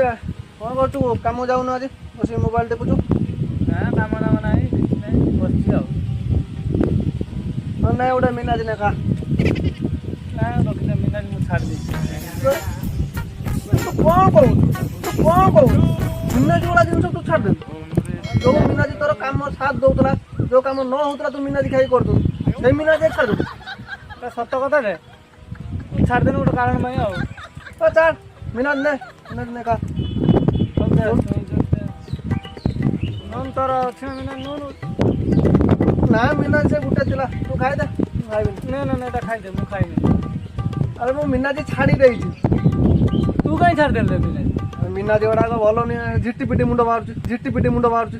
रे कौन कर कम जाऊन आज बस मोबाइल देखुचु ना काम दाम ना बस ना गोटे मीनाज ने का ना रखिले मिनाज मु छाड़ दे तू कौन करू मीनाज वाला जिन तू छाड़ दे जो मीनाज तोर काम साथ दौला जो काम न होता तू मीनाज खाई कर से मीनाज छाड़ दे सत कथा रे छाड़ देने गोटे कारण भाई आओ छाड़ मीनाज ने का नन तोर अच्छे मिनाज नन ना मीनाज से गुटे दिला तू खाई दे ना ना ना खाई दे मु खाई अरे मु मीनाज छाड़ी देई तू कहीं छाड़ देले मिनाज मीनाज गुड़ाक भल नहीं झिटी पिटी मुंड मारुची